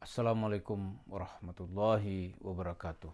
Assalamualaikum warahmatullahi wabarakatuh.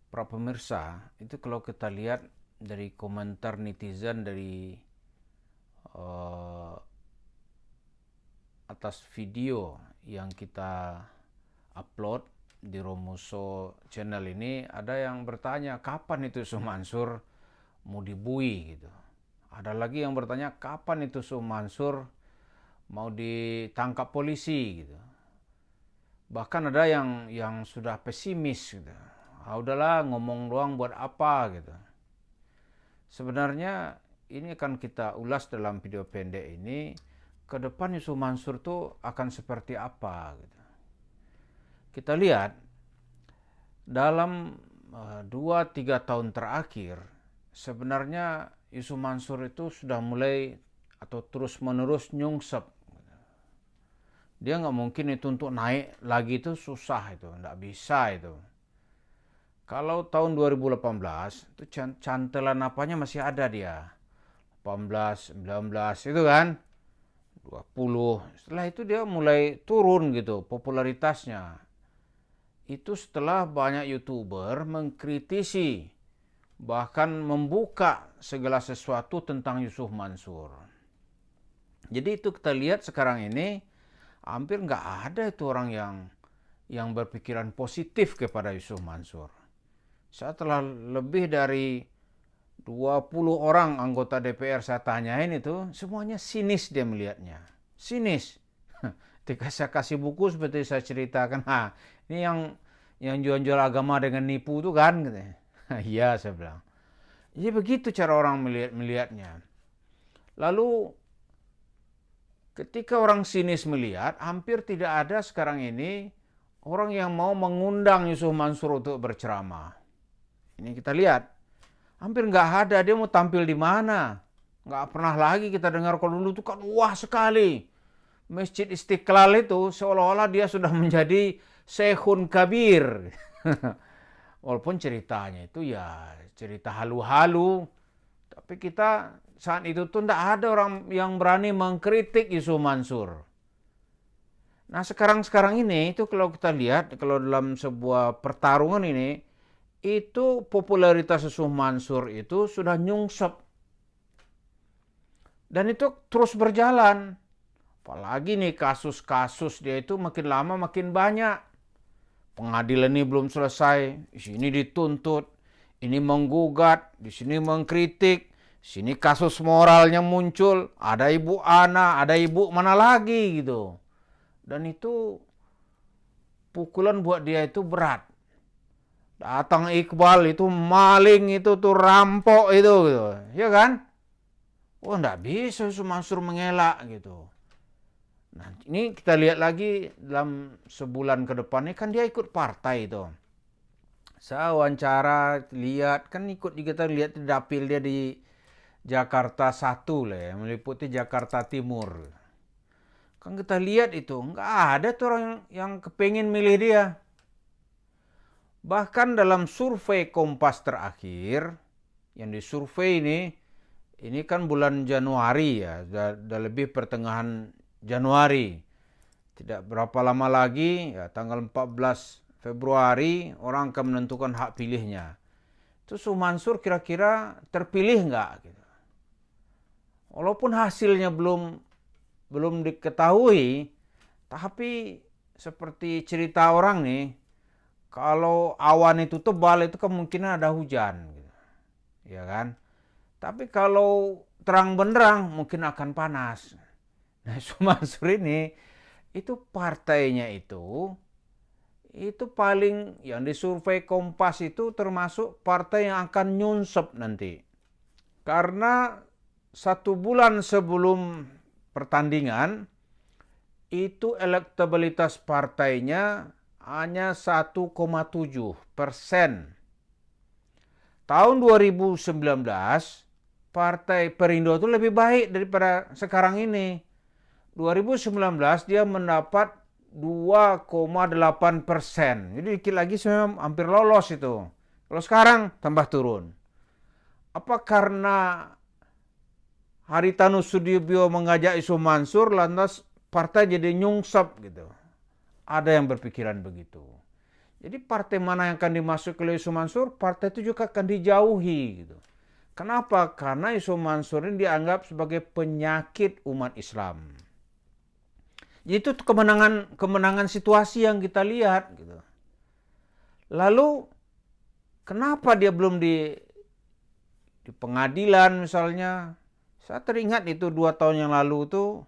Para pemirsa, itu kalau kita lihat dari komentar netizen dari atas video yang kita upload di Romuso channel ini, ada yang bertanya kapan itu Yusuf Mansur mau dibui gitu. Ada lagi yang bertanya kapan itu Yusuf Mansur mau ditangkap polisi gitu. Bahkan ada yang sudah pesimis gitu. Udahlah ngomong doang buat apa gitu. Sebenarnya ini akan kita ulas dalam video pendek ini. Ke depan Yusuf Mansur tuh akan seperti apa gitu. Kita lihat dalam 2-3 tahun terakhir sebenarnya Yusuf Mansur itu sudah mulai atau terus menerus nyungsep. Dia nggak mungkin itu untuk naik lagi, itu susah, itu nggak bisa itu. Kalau tahun 2018 itu cantelan apanya masih ada dia. 18, 19 itu kan. 20. Setelah itu dia mulai turun gitu popularitasnya. Itu setelah banyak YouTuber mengkritisi, bahkan membuka segala sesuatu tentang Yusuf Mansur. Jadi itu kita lihat sekarang ini hampir nggak ada itu orang yang berpikiran positif kepada Yusuf Mansur. Saya telah lebih dari 20 orang anggota DPR saya tanyain itu, semuanya sinis dia melihatnya. Sinis. Ketika saya kasih buku seperti saya ceritakan, ini yang jual-jual agama dengan nipu itu kan, gitu. Iya, saya bilang. Jadi begitu cara orang melihatnya. Lalu ketika orang sinis melihat, hampir tidak ada sekarang ini orang yang mau mengundang Yusuf Mansur untuk berceramah. Ini kita lihat, hampir nggak ada. Dia mau tampil di mana? Nggak pernah lagi kita dengar. Kalau dulu itu kan wah sekali. Masjid Istiqlal itu seolah-olah dia sudah menjadi Syekhun Kabir. Walaupun ceritanya itu ya cerita halu-halu. Tapi kita saat itu tuh tidak ada orang yang berani mengkritik Yusuf Mansur. Nah sekarang ini itu kalau kita lihat, kalau dalam sebuah pertarungan ini, itu popularitas Yusuf Mansur itu sudah nyungsep. Dan itu terus berjalan. Apalagi nih kasus-kasus dia itu makin lama makin banyak. Pengadilan ini belum selesai, di sini dituntut, ini menggugat, di sini mengkritik, sini kasus moralnya muncul, ada Ibu Ana, ada ibu mana lagi gitu. Dan itu pukulan buat dia itu berat. Datang Iqbal itu maling, itu tuh rampok itu gitu. Ya kan? Oh enggak bisa Yusuf Mansur mengelak gitu. Nah ini kita lihat lagi dalam sebulan ke depan ini kan dia ikut partai itu. Saya wawancara, lihat kan ikut juga, kita lihat di dapil dia di Jakarta 1 lah ya, meliputi Jakarta Timur. Kan kita lihat itu nggak ada tuh orang yang kepingin milih dia. Bahkan dalam survei Kompas terakhir, yang disurvei ini kan bulan Januari ya, sudah lebih pertengahan Januari. Tidak berapa lama lagi, ya tanggal 14 Februari, orang akan menentukan hak pilihnya. Itu Yusuf Mansur kira-kira terpilih nggak? Gitu. Walaupun hasilnya belum diketahui, tapi seperti cerita orang nih, kalau awan itu tebal itu kemungkinan ada hujan, gitu. Ya kan? Tapi kalau terang benderang mungkin akan panas. Nah, Yusuf Mansur ini itu partainya itu paling yang disurvei Kompas itu termasuk partai yang akan nyunsep nanti. Karena 1 bulan sebelum pertandingan itu elektabilitas partainya hanya 1,7%. Tahun 2019 Partai Perindo itu lebih baik daripada sekarang ini. 2019 dia mendapat 2,8%. Jadi dikit lagi sebenarnya hampir lolos itu. Kalau sekarang tambah turun. Apa karena Haritanu Sudibyo mengajak Yusuf Mansur, lantas partai jadi nyungsep gitu. Ada yang berpikiran begitu. Jadi partai mana yang akan dimasuk oleh Yusuf Mansur, partai itu juga akan dijauhi gitu. Kenapa? Karena Yusuf Mansur ini dianggap sebagai penyakit umat Islam. Itu kemenangan situasi yang kita lihat gitu. Lalu kenapa dia belum di pengadilan misalnya? Saya teringat itu 2 tahun yang lalu tuh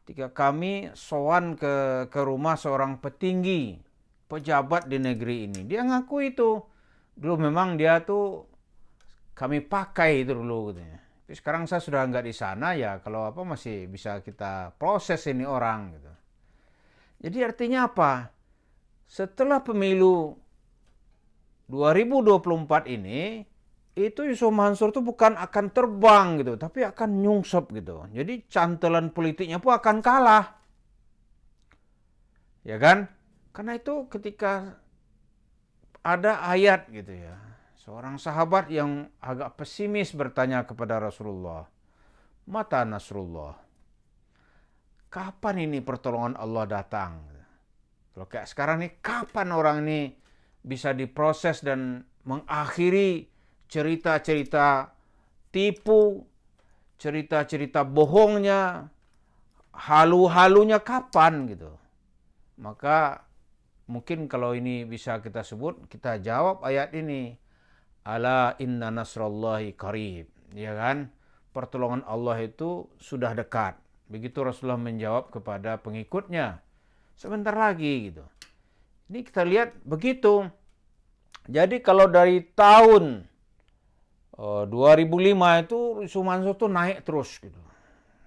ketika kami sowan ke rumah seorang petinggi pejabat di negeri ini. Dia ngaku itu dulu memang dia tuh kami pakai itu dulu katanya. Tapi sekarang saya sudah nggak di sana, ya kalau apa masih bisa kita proses ini orang gitu. Jadi artinya apa? Setelah pemilu 2024 ini, itu Yusuf Mansur itu bukan akan terbang gitu, tapi akan nyungsep gitu. Jadi cantelan politiknya pun akan kalah. Ya kan? Karena itu ketika ada ayat gitu ya, seorang sahabat yang agak pesimis bertanya kepada Rasulullah, "Mata nasrullah?" Kapan ini pertolongan Allah datang? Kalau kayak sekarang nih, kapan orang ini bisa diproses dan mengakhiri cerita-cerita tipu, cerita-cerita bohongnya, halu-halunya kapan gitu. Maka mungkin kalau ini bisa kita sebut, kita jawab ayat ini. Ala inna nasrallahi qarib. Ya kan? Pertolongan Allah itu sudah dekat. Begitu Rasulullah menjawab kepada pengikutnya. Sebentar lagi gitu. Ini kita lihat begitu. Jadi kalau dari tahun 2005 itu Yusuf Mansur tuh naik terus gitu.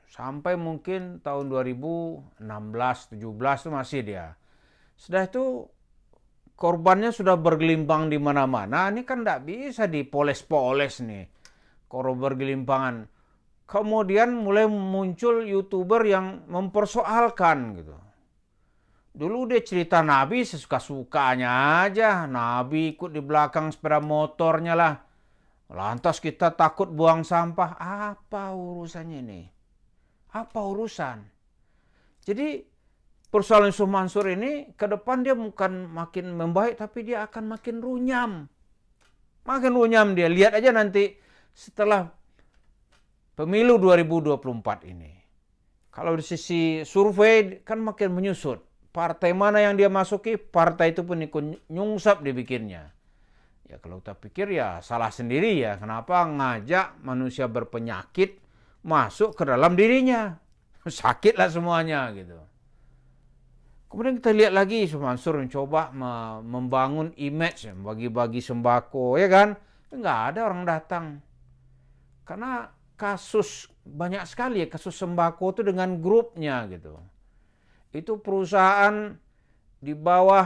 Sampai mungkin tahun 2016-17 itu masih dia. Sudah itu korbannya sudah bergelimpang di mana-mana. Ini kan tidak bisa dipoles-poles nih. Korban bergelimpangan. Kemudian mulai muncul YouTuber yang mempersoalkan gitu. Dulu dia cerita Nabi sesuka-sukanya aja. Nabi ikut di belakang sepeda motornya lah. Lantas kita takut buang sampah. Apa urusannya ini? Apa urusan? Jadi persoalan Yusuf Mansur ini ke depan dia bukan makin membaik, tapi dia akan makin runyam. Makin runyam dia. Lihat aja nanti setelah pemilu 2024 ini. Kalau di sisi survei kan makin menyusut. Partai mana yang dia masuki, partai itu pun ikut nyungsap dibikinnya. Ya kalau kita pikir ya salah sendiri ya. Kenapa ngajak manusia berpenyakit masuk ke dalam dirinya? Sakitlah semuanya gitu. Kemudian kita lihat lagi Yusuf Mansur mencoba membangun image, bagi-bagi sembako, ya kan? Enggak ada orang datang. Karena kasus banyak sekali ya, kasus sembako itu dengan grupnya gitu. Itu perusahaan di bawah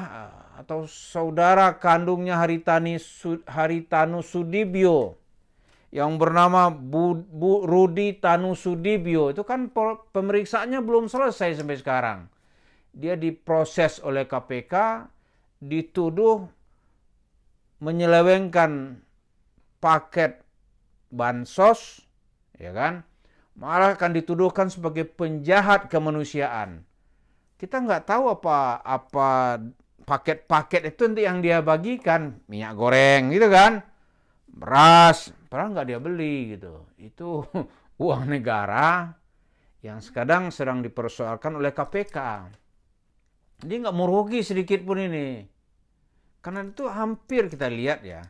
atau saudara kandungnya Haritanu Sudibyo yang bernama Rudi Tanu Sudibyo. Itu kan pemeriksaannya belum selesai sampai sekarang. Dia diproses oleh KPK, dituduh menyelewengkan paket bansos, ya kan? Malah akan dituduhkan sebagai penjahat kemanusiaan. Kita nggak tahu apa paket-paket itu nanti yang dia bagikan, minyak goreng gitu kan, beras, padahal nggak dia beli gitu. Itu uang negara yang sekarang sedang dipersoalkan oleh KPK. Dia nggak mau rugi sedikit pun ini. Karena itu hampir kita lihat ya.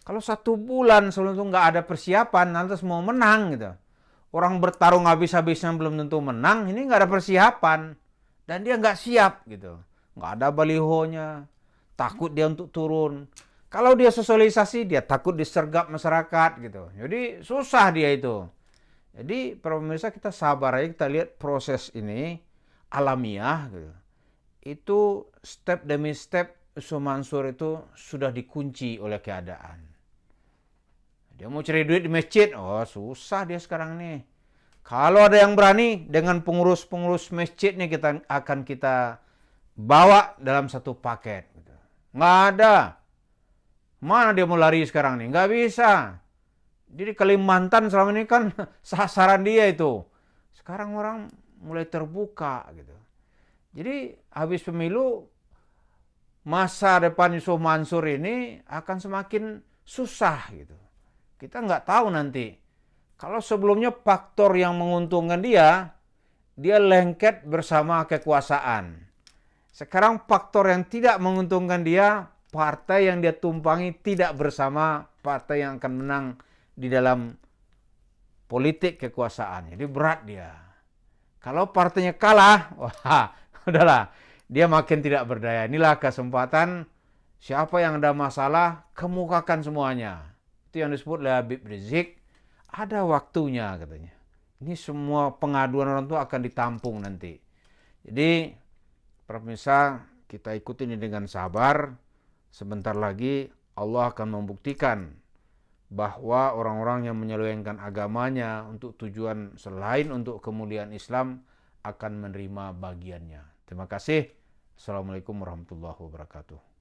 Kalau 1 bulan sebelum itu nggak ada persiapan, lantas mau menang gitu. Orang bertarung habis-habisnya belum tentu menang, ini nggak ada persiapan. Dan dia nggak siap gitu. Nggak ada balihonya. Takut dia untuk turun. Kalau dia sosialisasi, dia takut disergap masyarakat gitu. Jadi susah dia itu. Jadi para pemirsa kita sabar aja, kita lihat proses ini alamiah gitu. Itu step demi step Yusuf Mansur itu sudah dikunci oleh keadaan. Dia mau cari duit di masjid, oh susah dia sekarang nih. Kalau ada yang berani dengan pengurus-pengurus masjidnya akan kita bawa dalam satu paket. Nggak ada. Mana dia mau lari sekarang nih? Nggak bisa. Jadi Kalimantan selama ini kan sasaran dia itu. Sekarang orang mulai terbuka gitu. Jadi habis pemilu masa depan Yusuf Mansur ini akan semakin susah gitu. Kita nggak tahu nanti. Kalau sebelumnya faktor yang menguntungkan dia lengket bersama kekuasaan. Sekarang faktor yang tidak menguntungkan dia, partai yang dia tumpangi tidak bersama partai yang akan menang di dalam politik kekuasaan. Jadi berat dia. Kalau partainya kalah, wah udahlah, dia makin tidak berdaya. Inilah kesempatan, siapa yang ada masalah, kemukakan semuanya. Itu yang disebut oleh Habib Rizik, ada waktunya katanya. Ini semua pengaduan orang tua akan ditampung nanti. Jadi, para pemirsa, kita ikuti ini dengan sabar. Sebentar lagi Allah akan membuktikan bahwa orang-orang yang menyelewengkan agamanya untuk tujuan selain untuk kemuliaan Islam akan menerima bagiannya. Terima kasih. Assalamualaikum warahmatullahi wabarakatuh.